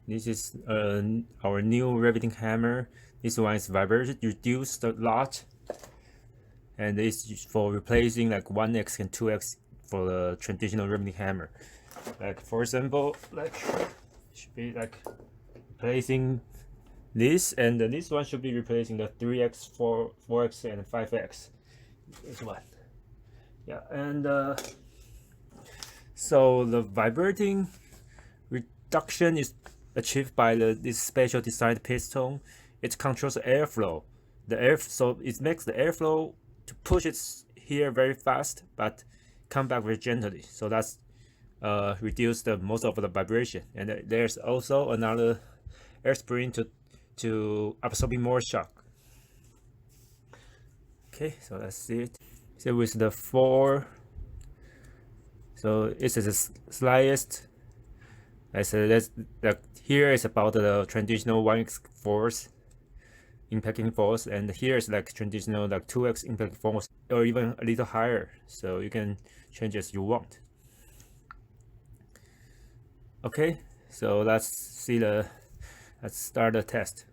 This is our new riveting hammer. This one is vibrated, reduced a lot, and it's for replacing like 1x and 2x for the traditional riveting hammer. Like for example, like should be like replacing this, and this one should be replacing the 3x, 4x, and 5x. This one, yeah, and so the vibrating reduction is achieved by this special designed piston. It controls the airflow. So it makes the airflow to push it here very fast, but come back very gently. So that's reduce the most of the vibration. And there's also another air spring to absorbing more shock. Okay, so let's see it. So with the 4, so this is the slightest. I said that here is about the traditional 1x force, impacting force, and here is like traditional like 2x impact force, or even a little higher. So you can change as you want. Okay, so let's start the test.